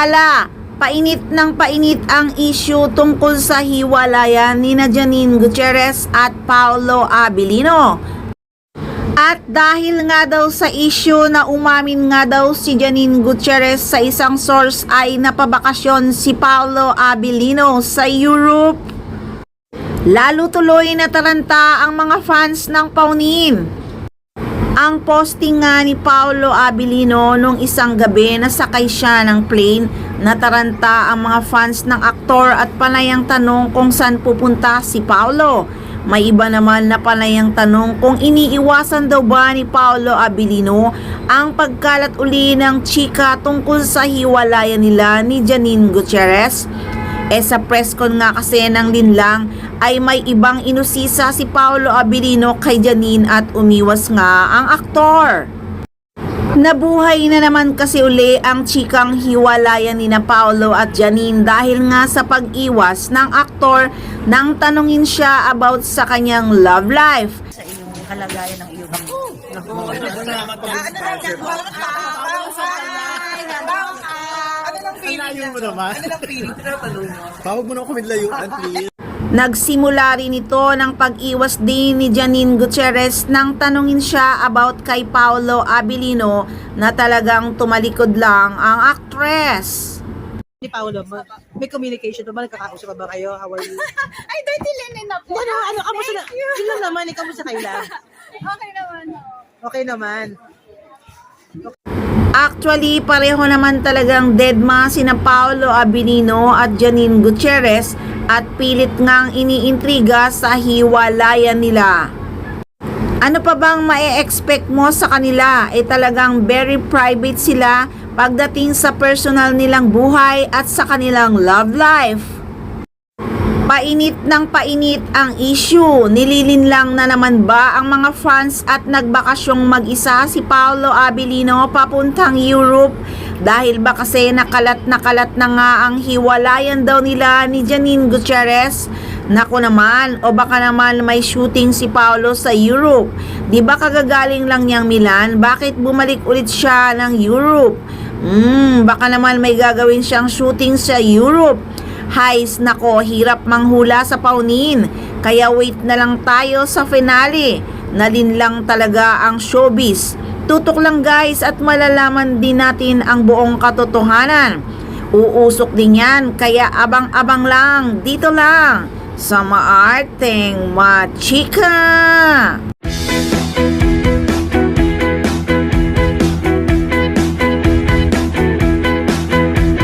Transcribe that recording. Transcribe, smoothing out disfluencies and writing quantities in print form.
Hala, painit ng painit ang issue tungkol sa hiwalayan ni Janine Gutierrez at Paolo Abilino. At dahil nga daw sa issue na umamin nga daw si Janine Gutierrez sa isang source ay napabakasyon si Paolo Abilino sa Europe. Lalo tuloy na taranta ang mga fans ng Paunin. Ang posting nga ni Paolo Abilino nung isang gabi na sakay siya ng plane, nataranta ang mga fans ng aktor at panayang tanong kung saan pupunta si Paolo. May iba naman na panayang tanong kung iniiwasan daw ba ni Paolo Abilino ang pagkalat uli ng chika tungkol sa hiwalayan nila ni Janine Gutierrez. Sa press con nga kasi ng linlang ay may ibang inusisa si Paolo Abilino kay Janine at umiwas nga ang aktor. Nabuhay na naman kasi uli ang chikang hiwalayan ni na Paolo at Janine dahil nga sa pag-iwas ng aktor nang tanungin siya about sa kanyang love life. Sa iyong kalagayan ng iyong Layo mo naman. Ano lang feeling? Tinatanong mo. Tawag mo na ako midlayuan, please. Nagsimula rin ito ng pag-iwas din ni Janine Gutierrez nang tanungin siya about kay Paolo Abilino na talagang tumalikod lang ang actress. ni Paolo, may communication ba? Nagkakausap ba kayo? How are you? Ay, dirty linen na po. Ano, kamusta na? Yun lang naman, kamusta kayo? Okay naman. Okay naman. Actually, pareho naman talagang deadma sina Paolo Abilino at Janine Gutierrez at pilit ngang iniintriga sa hiwalayan nila. Ano pa bang mae-expect mo sa kanila? Talagang very private sila pagdating sa personal nilang buhay at sa kanilang love life. Painit ng painit ang issue. Nililinlang na naman ba ang mga fans at nagbakasyong mag-isa si Paolo Abilino papuntang Europe? Dahil ba kasi nakalat na nga ang hiwalayan daw nila ni Janine Gutierrez? Naku naman, o baka naman may shooting si Paolo sa Europe. Di ba kagagaling lang niyang Milan? Bakit bumalik ulit siya ng Europe? Baka naman may gagawin siyang shooting sa Europe. Hays, nako, hirap manghula sa Paunin. Kaya wait na lang tayo sa finale. Nalinlang talaga ang showbiz. Tutok lang guys at malalaman din natin ang buong katotohanan. Uusok din yan, kaya abang-abang lang, dito lang sa Maarteng Machika.